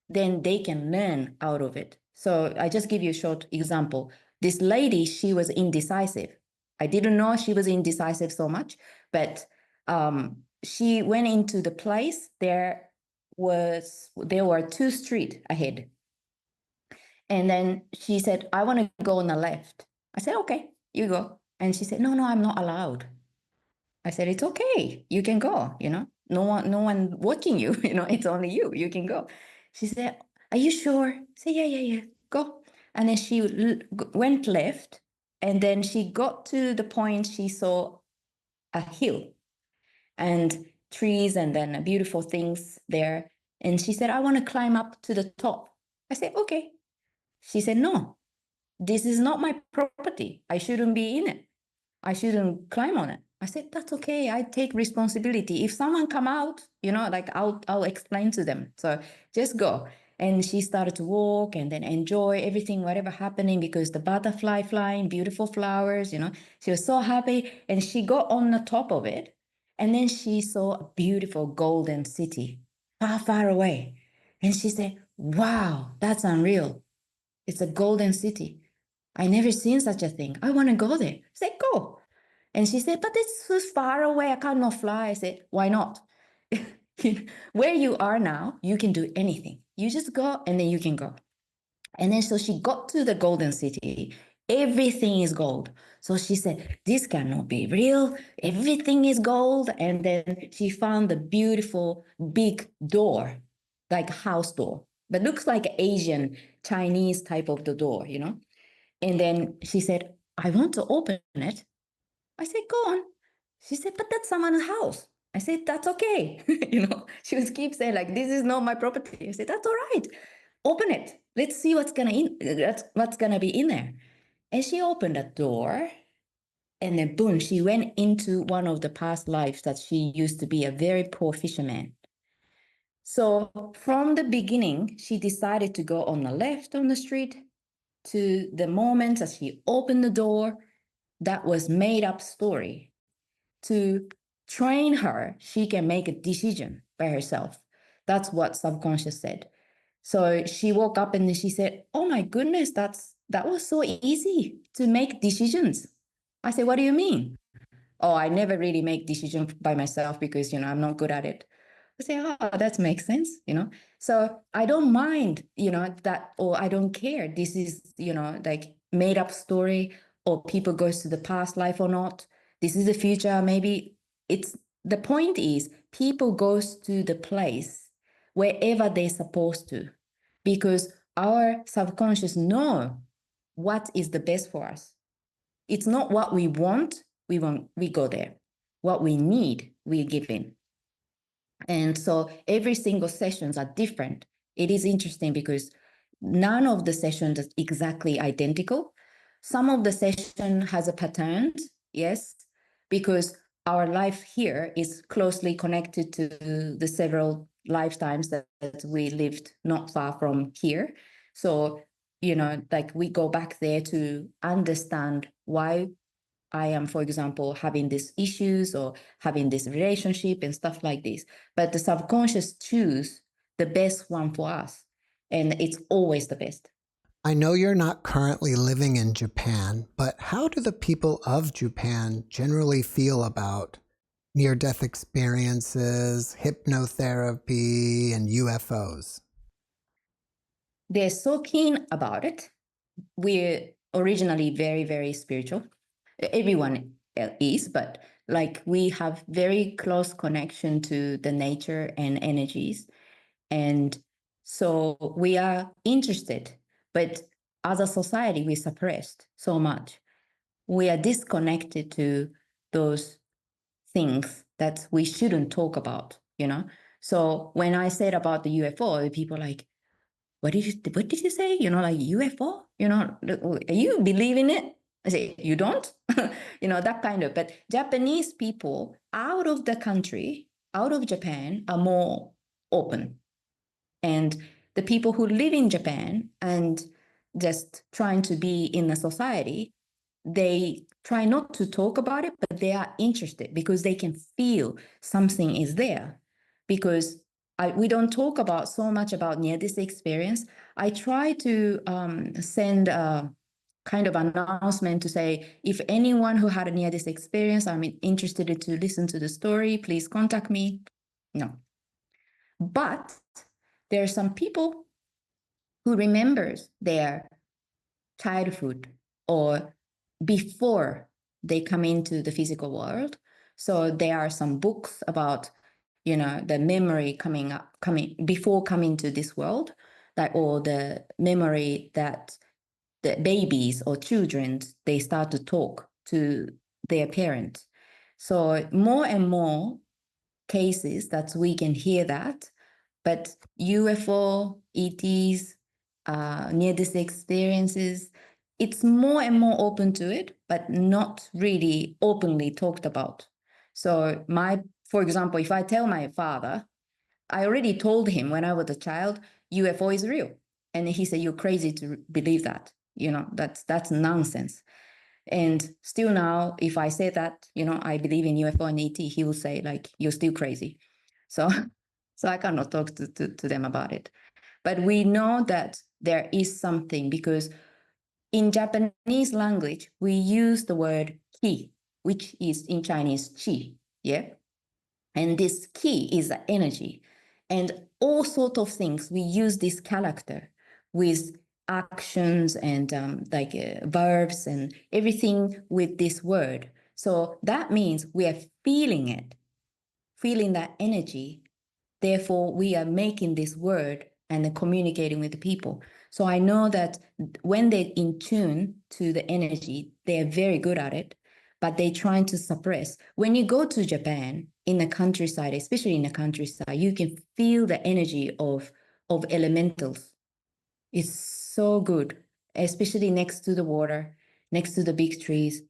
Then they can learn out of it. So I just give you a short example. This lady, she was indecisive. I didn't know she was indecisive so much, but she went into the place. There were 2 streets ahead. And then she said, I want to go on the left. I said, okay, you go. And she said, no, no, I'm not allowed. I said, it's okay. You can go, you know, no one watching you, you know, it's only you, you can go. She said, are you sure? I said, yeah, go. And then she went left. And then she got to the point she saw a hill and trees and then beautiful things there. And she said, I want to climb up to the top. I said, okay. She said, no, this is not my property. I shouldn't be in it. I shouldn't climb on it. I said, that's okay. I take responsibility. If someone come out, you know, like I'll explain to them. So just go. And she started to walk and then enjoy everything, whatever happening, because the butterfly flying, beautiful flowers, you know, she was so happy. And she got on the top of it. And then she saw a beautiful golden city far, far away. And she said, wow, that's unreal. It's a golden city. I never seen such a thing. I want to go there. I said, go. And she said, but it's so far away. I cannot fly. I said, why not? Where you are now, you can do anything. You just go and then you can go. And then so she got to the golden city. Everything is gold. So she said, this cannot be real. Everything is gold. And then she found the beautiful big door, like house door, but looks like Asian Chinese type of the door, you know? And then she said, I want to open it. I said, go on. She said, but that's someone's house. I said, that's okay. You know, she was keep saying like, this is not my property. I said, that's all right. Open it. Let's see what's gonna be in there. And she opened the door, and then boom, she went into one of the past lives that she used to be a very poor fisherman. So from the beginning, she decided to go on the left on the street to the moment as she opened the door. That was made up story to train her. She can make a decision by herself. That's what subconscious said. So she woke up and she said, "Oh my goodness, that was so easy to make decisions." I said, "What do you mean?" "Oh, I never really make decisions by myself because, I'm not good at it." I say, "Oh, that makes sense. So I don't mind, that, or I don't care. This is, like made up story, or people goes to the past life or not. This is the future. Maybe the point is people goes to the place wherever they're supposed to, because our subconscious know what is the best for us. It's not what we want, we go there. What we need, we give in. And so every single sessions are different. It is interesting because none of the sessions is exactly identical. Some of the session has a pattern, yes, because our life here is closely connected to the several lifetimes that we lived not far from here. So, like we go back there to understand why I am, for example, having these issues or having this relationship and stuff like this. But the subconscious choose the best one for us. And it's always the best. I know you're not currently living in Japan, but how do the people of Japan generally feel about near death experiences, hypnotherapy, and UFOs? They're so keen about it. We're originally very, very spiritual. Everyone is, but like we have very close connection to the nature and energies. And so we are interested, but as a society, we suppressed so much. We are disconnected to those things that we shouldn't talk about. So when I said about the UFO, people are like, what did you say? Like UFO? You believe in it? I say, you don't? That kind of, but Japanese people out of the country, out of Japan, are more open. And the people who live in Japan and just trying to be in the society, they try not to talk about it, but they are interested because they can feel something is there. Because we don't talk about so much about near-death experience. I try to send a kind of announcement to say, if anyone who had a near-death experience, I'm interested to listen to the story, please contact me. No. But there are some people who remembers their childhood or before they come into the physical world. So there are some books about, the memory coming before coming to this world, or the memory that the babies or children, they start to talk to their parents. So more and more cases that we can hear that, but UFO, ETs, near-death experiences, it's more and more open to it, but not really openly talked about. So for example, if I tell my father, I already told him when I was a child, UFO is real. And he said, you're crazy to believe that. That's nonsense. And still now, if I say that, I believe in UFO and ET, he will say, like, you're still crazy. So, so I cannot talk to them about it. But we know that there is something, because in Japanese language, we use the word ki, which is in Chinese chi. Yeah. And this ki is the energy. And all sorts of things, we use this character with actions and verbs and everything with this word. So that means we are feeling it, feeling that energy. Therefore, we are making this word and communicating with the people. So I know that when they're in tune to the energy, they're very good at it, but they're trying to suppress. When you go to Japan, in the countryside, especially in the countryside, you can feel the energy of elementals. It's so good, especially next to the water, next to the big trees.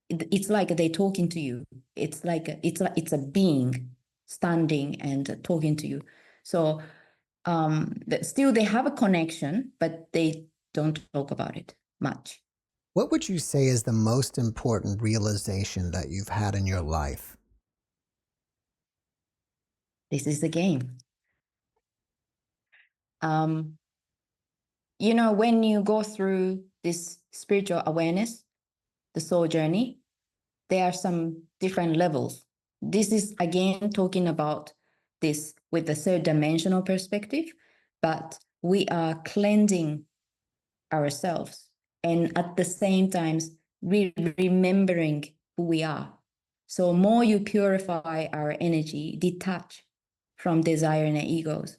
It's like they're talking to you. It's like it's a being standing and talking to you. So still they have a connection, but they don't talk about it much. What would you say is the most important realization that you've had in your life? This is the game. You know, when you go through this spiritual awareness, the soul journey, there are some different levels. This is again talking about this with the third dimensional perspective, but we are cleansing ourselves and at the same time remembering who we are. So more you purify our energy, detach from desire and egos,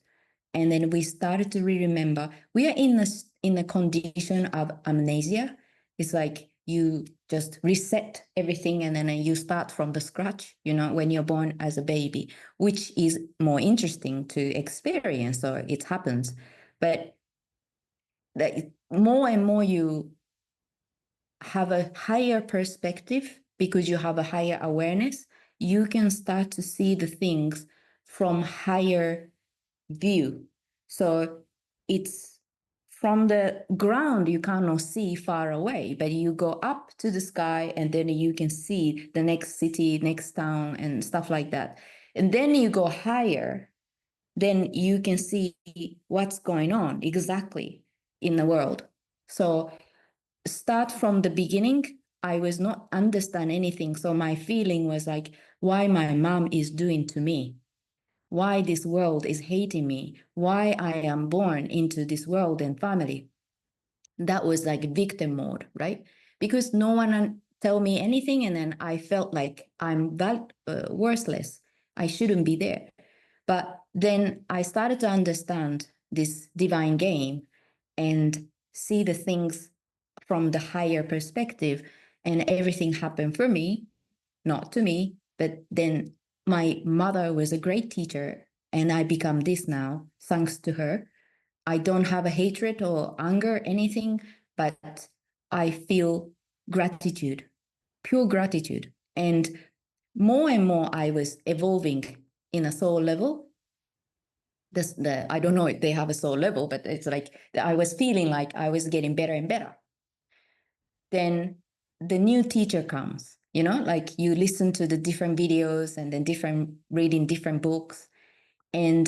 and then we started to remember. We are in a condition of amnesia. It's like you just reset everything and then you start from the scratch, you know, when you're born as a baby, which is more interesting to experience. So it happens. But that more and more you have a higher perspective because you have a higher awareness, you can start to see the things from higher view. So it's from the ground, you cannot see far away, but you go up to the sky and then you can see the next city, next town, and stuff like that. And then you go higher, then you can see what's going on exactly in the world. So start from the beginning. I was not understand anything. So my feeling was like, why my mom is doing to me, why this world is hating me, why I am born into this world and family. That was like victim mode, right? Because no one tell me anything, and then I felt like I'm worthless. I shouldn't be there. But then I started to understand this divine game and see the things from the higher perspective, and everything happened for me, not to me. But then my mother was a great teacher, and I become this now thanks to her. I don't have a hatred or anger, anything, but I feel gratitude, pure gratitude. And more I was evolving in a soul level. I don't know if they have a soul level, but it's like I was feeling like I was getting better and better. Then the new teacher comes, you know, like you listen to the different videos and then reading different books. And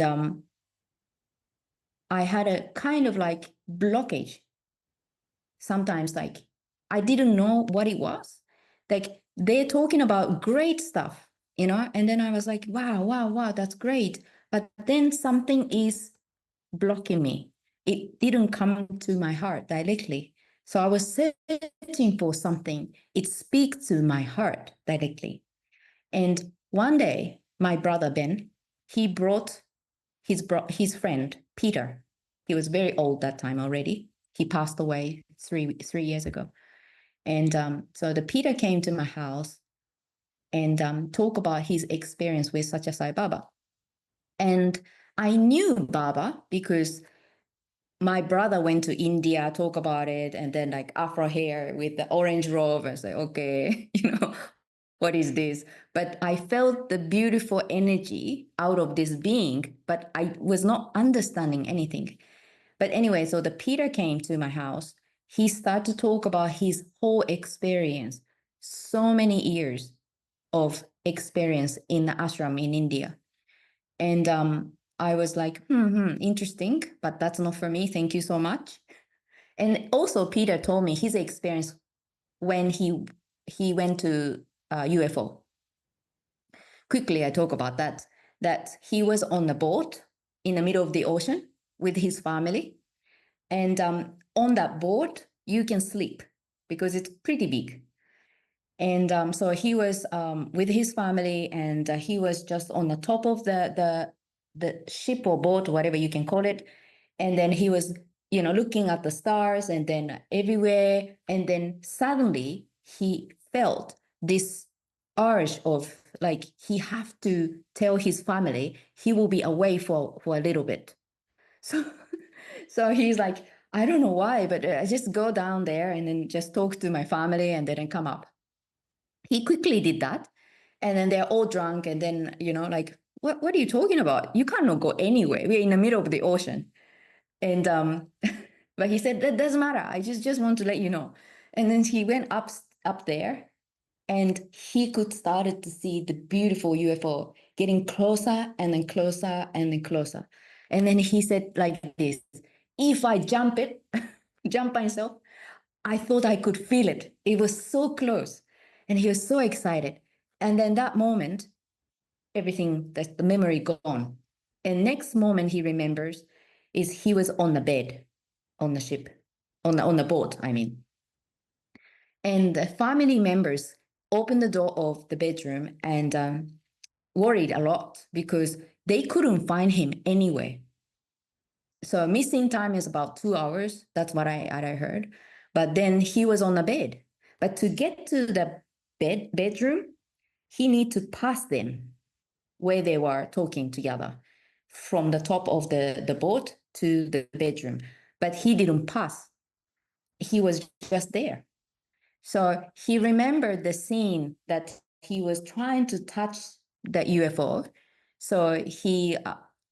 I had a kind of like blockage. Sometimes like I didn't know what it was. Like they're talking about great stuff, you know, and then I was like, wow, that's great. But then something is blocking me. It didn't come to my heart directly. So I was searching for something. It speaks to my heart directly. And one day, my brother Ben, he brought his friend Peter. He was very old that time already. He passed away three years ago. And so the Peter came to my house and talk about his experience with Satya Sai Baba. And I knew Baba because my brother went to India, talk about it, and then like Afro hair with the orange robe. I was like, okay, you know, what is this? But I felt the beautiful energy out of this being, but I was not understanding anything. But anyway, so the Peter came to my house. He started to talk about his whole experience, so many years of experience in the ashram in India. And I was like, interesting, but that's not for me. Thank you so much. And also, Peter told me his experience when he went to UFO. Quickly, I talk about that. That he was on a boat in the middle of the ocean with his family, and on that boat you can sleep because it's pretty big. And so he was with his family, and he was just on the top of the ship or boat, whatever you can call it. And then he was, you know, looking at the stars and then everywhere. And then suddenly he felt this urge of like he have to tell his family he will be away for a little bit. So so he's like, I don't know why, but I just go down there and then just talk to my family and then come up. He quickly did that, and then they're all drunk, and then, you know, like what are you talking about? You cannot go anywhere. We're in the middle of the ocean. And but he said, that doesn't matter. I just want to let you know. And then he went up there, and he could started to see the beautiful UFO getting closer and then closer and then closer. And then he said like this, if I jump myself, I thought I could feel it. It was so close. And he was so excited. And then that moment, everything, the memory gone. And next moment he remembers is he was on the bed on the ship, on the boat, I mean. And the family members opened the door of the bedroom and worried a lot because they couldn't find him anywhere. So missing time is about 2 hours. That's what I heard. But then he was on the bed. But to get to the bedroom, he need to pass them where they were talking together from the top of the boat to the bedroom. But he didn't pass. He was just there. So he remembered the scene that he was trying to touch the UFO. So he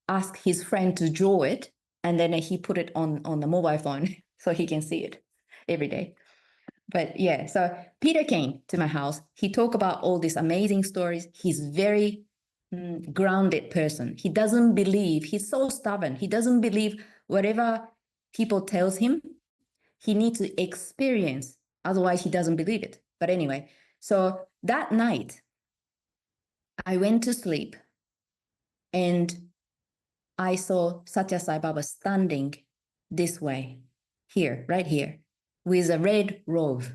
asked his friend to draw it, and then he put it on the mobile phone so he can see it every day. But yeah, so Peter came to my house. He talked about all these amazing stories. He's very grounded person. He doesn't believe, he's so stubborn. He doesn't believe whatever people tells him. He needs to experience, otherwise he doesn't believe it. But anyway, so that night I went to sleep and I saw Satya Sai Baba standing this way, here, right here, with a red robe.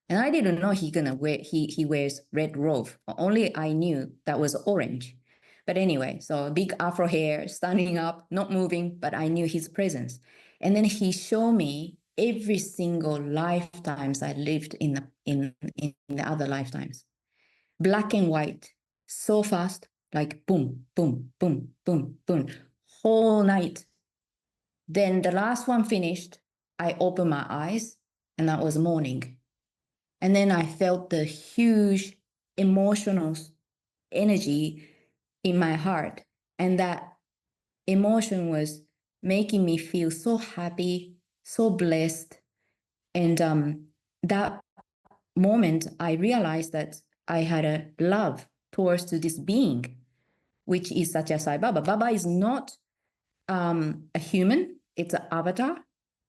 And I didn't know he wears red robe. Only I knew that was orange. But anyway, so big afro hair, standing up, not moving, but I knew his presence. And then he showed me every single lifetimes I lived in the other lifetimes. Black and white, so fast, like boom, boom, boom, boom, boom, whole night. Then the last one finished, I opened my eyes, and that was morning. And then I felt the huge emotional energy in my heart. And that emotion was making me feel so happy, so blessed. And that moment, I realized that I had a love towards to this being, which is Satya Sai Baba. Baba is not a human, it's an avatar.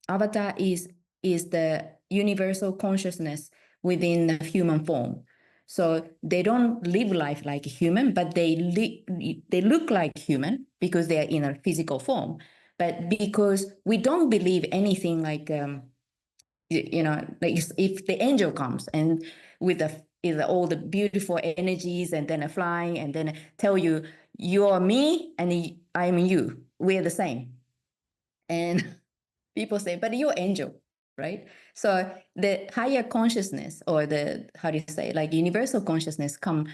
Avatar is the universal consciousness within the human form. So they don't live life like a human, but they look like human because they are in a physical form. But because we don't believe anything like, like if the angel comes and with all the beautiful energies and then a flying and then tell you, you're me and I'm you, we're the same. And people say, but you're angel, right? So the higher consciousness, or the, how do you say, like universal consciousness, come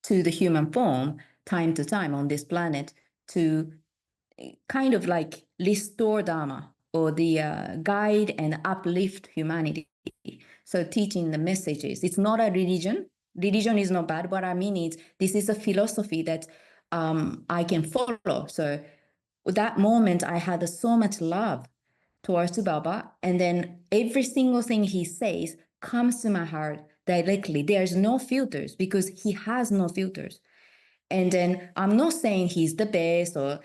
to the human form time to time on this planet to kind of like restore Dharma, or the guide and uplift humanity. So teaching the messages. It's not a religion. Religion is not bad. What I mean is this is a philosophy that I can follow. So that moment I had so much love towards Baba, and then every single thing he says comes to my heart directly. There's no filters because he has no filters. And then I'm not saying he's the best or,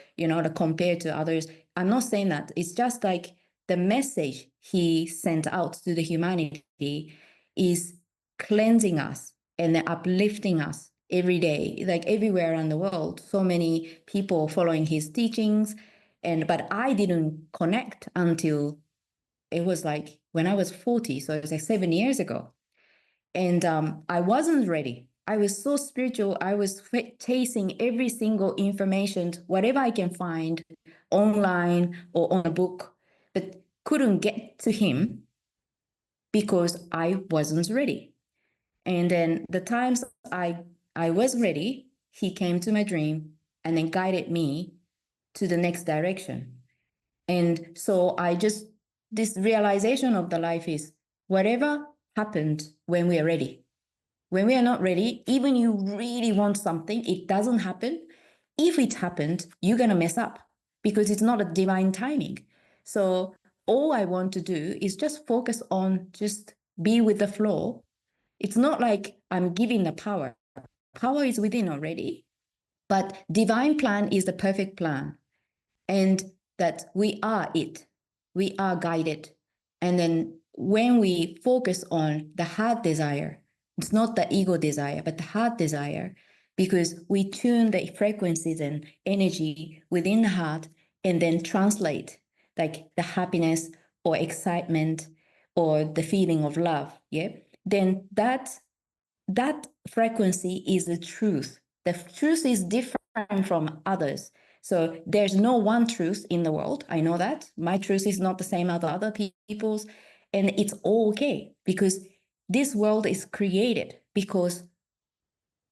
compared to others. I'm not saying that. It's just like the message he sent out to the humanity is cleansing us and uplifting us every day, like everywhere around the world. So many people following his teachings. But I didn't connect until it was like when I was 40. So it was like 7 years ago. And I wasn't ready. I was so spiritual. I was chasing every single information, whatever I can find online or on a book, but couldn't get to him because I wasn't ready. And then the times I was ready, he came to my dream and then guided me to the next direction. And so this realization of the life is whatever happened when we are ready. When we are not ready, even you really want something, it doesn't happen, if it happened, you're going to mess up because it's not a divine timing. So all I want to do is just focus on just be with the flow. It's not like I'm giving the power. Power is within already, but divine plan is the perfect plan. And that we are it. We are guided. And then when we focus on the heart desire, it's not the ego desire, but the heart desire, because we tune the frequencies and energy within the heart and then translate like the happiness or excitement or the feeling of love, yeah, then that frequency is the truth. The truth is different from others. So there's no one truth in the world. I know that. My truth is not the same as other people's. And it's all okay because this world is created because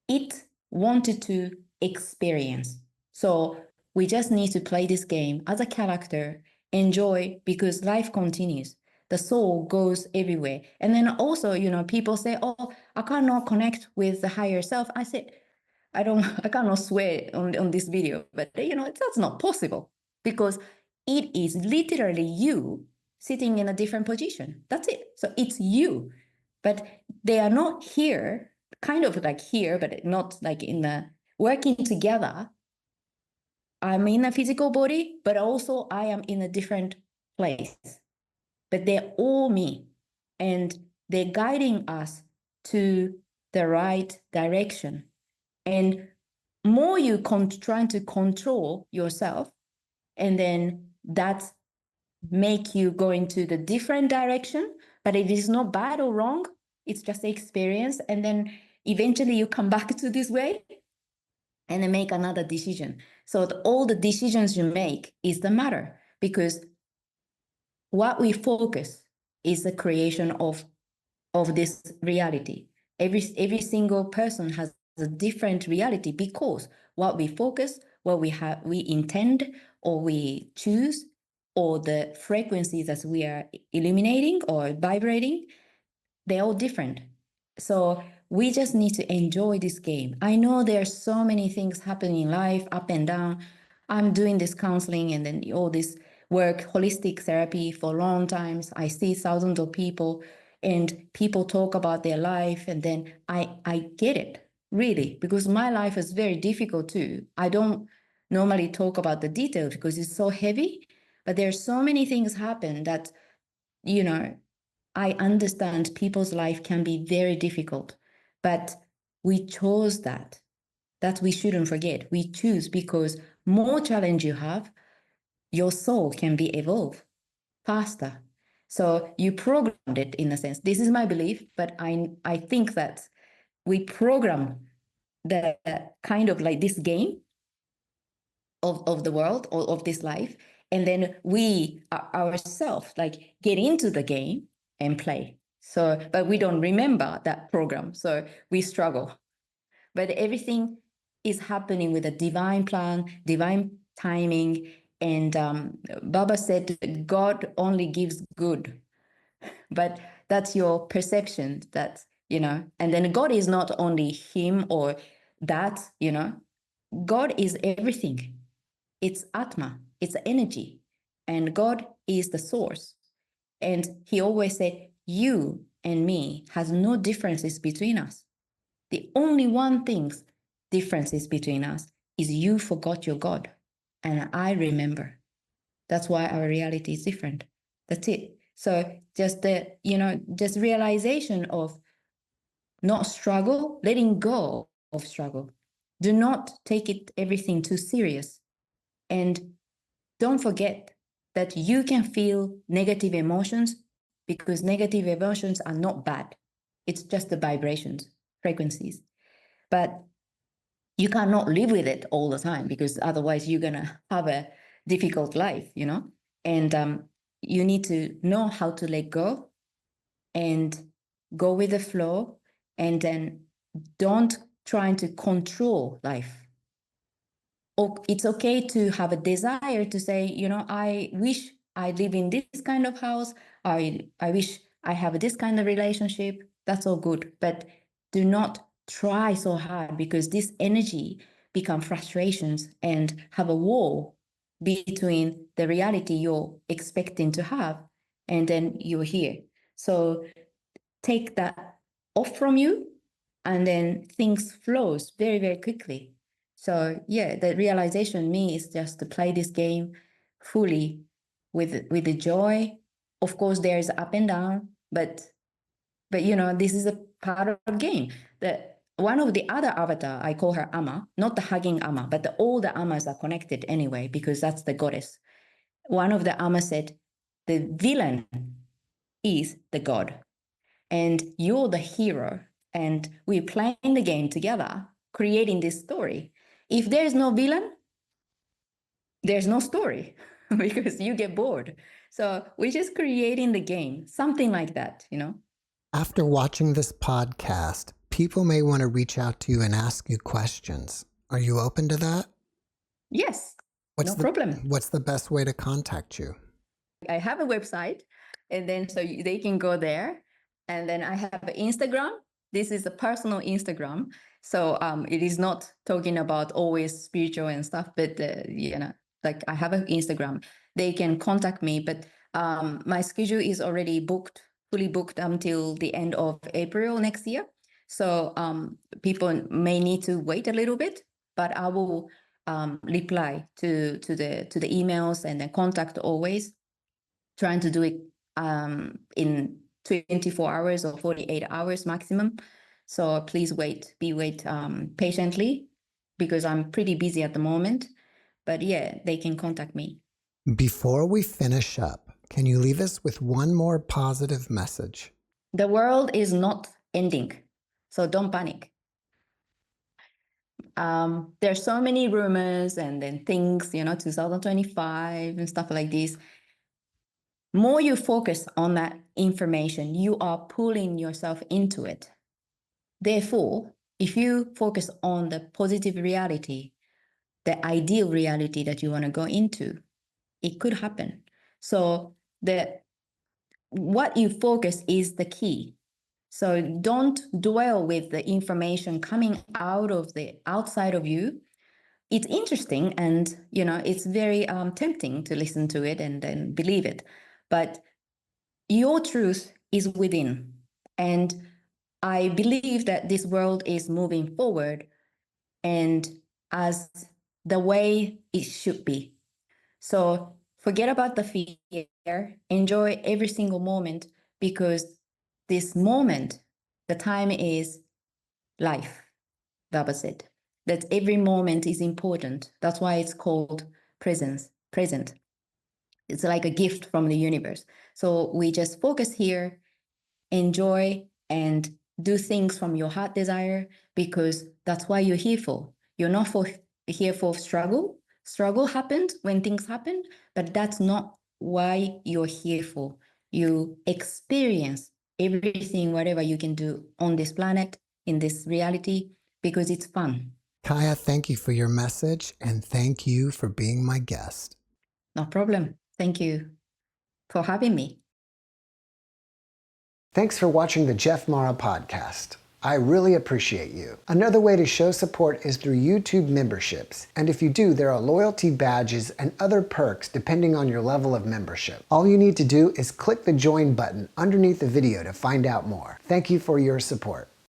it wanted to experience. So we just need to play this game as a character, enjoy because life continues. The soul goes everywhere. And then also, people say, oh, I cannot connect with the higher self. I said, I cannot swear on this video, but that's not possible because it is literally you sitting in a different position. That's it. So it's you, but they are not here, kind of like here, but not like in the working together. I'm in a physical body, but also I am in a different place, but they're all me and they're guiding us to the right direction. And more you trying to control yourself, and then that make you go into the different direction, but it is not bad or wrong. It's just the experience. And then eventually you come back to this way and then make another decision. So all the decisions you make is the matter because what we focus is the creation of this reality. Every single person has a different reality because what we focus, what we intend, or we choose, or the frequencies that we are illuminating or vibrating, they're all different. So we just need to enjoy this game. I know there are so many things happening in life, up and down. I'm doing this counseling and then all this work, holistic therapy for long times. I see thousands of people and people talk about their life. And then I get it, really, because my life is very difficult too. I don't normally talk about the details because it's so heavy, but there's so many things happen that, I understand people's life can be very difficult, but we chose that. That we shouldn't forget. We choose because more challenge you have, your soul can be evolved faster. So you programmed it in a sense. This is my belief, but I think that we program the kind of like this game of the world or of this life, and then we ourselves like get into the game and play. So, but we don't remember that program, so we struggle. But everything is happening with a divine plan, divine timing, and Baba said God only gives good, but that's your perception. And then God is not only him or that. God is everything. It's Atma, it's energy, and God is the source. And he always said, you and me has no differences between us. The only one thing differences between us is you forgot your God, and I remember. That's why our reality is different. That's it. So just just realization of not struggle, letting go of struggle. Do not take it everything too serious. And don't forget that you can feel negative emotions because negative emotions are not bad. It's just the vibrations, frequencies. But you cannot live with it all the time because otherwise you're going to have a difficult life, And you need to know how to let go and go with the flow, and then don't try to control life. It's okay to have a desire to say, I wish I live in this kind of house. I wish I have this kind of relationship. That's all good. But do not try so hard because this energy become frustrations and have a wall between the reality you're expecting to have and then you're here. So take that off from you, and then things flows very, very quickly. So yeah, the realization me is just to play this game fully with the joy. Of course, there's up and down, but this is a part of the game. One of the other avatar, I call her Amma, not the hugging Amma, but all the Ammas are connected anyway, because that's the goddess. One of the Amma said, the villain is the god, and you're the hero, and we're playing the game together, creating this story. If there's no villain, there's no story because you get bored. So we're just creating the game, something like that, After watching this podcast, people may want to reach out to you and ask you questions. Are you open to that? Yes, no problem. What's the best way to contact you? I have a website, and then so they can go there. And then I have Instagram. This is a personal Instagram. So it is not talking about always spiritual and stuff, but like I have an Instagram. They can contact me, but my schedule is already booked, fully booked until the end of April next year. So people may need to wait a little bit, but I will reply to the emails and then contact always, trying to do it in 24 hours or 48 hours maximum. So please wait patiently, because I'm pretty busy at the moment. But yeah, they can contact me. Before we finish up, can you leave us with one more positive message? The world is not ending, so don't panic. There's so many rumors and then things, 2025 and stuff like this. More you focus on that information, you are pulling yourself into it. Therefore, if you focus on the positive reality, the ideal reality that you want to go into, it could happen. So what you focus is the key. So don't dwell with the information coming out of the outside of you. It's interesting, and it's very tempting to listen to it and then believe it. But your truth is within. And I believe that this world is moving forward and as the way it should be. So forget about the fear, enjoy every single moment, because this moment, the time is life, Baba said. That every moment is important. That's why it's called present. It's like a gift from the universe. So we just focus here, enjoy, and do things from your heart desire, because that's why you're here for. You're not here for struggle. Struggle happened when things happen, but that's not why you're here for. You experience everything, whatever you can do on this planet, in this reality, because it's fun. Caia, thank you for your message, and thank you for being my guest. No problem. Thank you for having me. Thanks for watching the JeffMara podcast. I really appreciate you. Another way to show support is through YouTube memberships. And if you do, there are loyalty badges and other perks depending on your level of membership. All you need to do is click the join button underneath the video to find out more. Thank you for your support.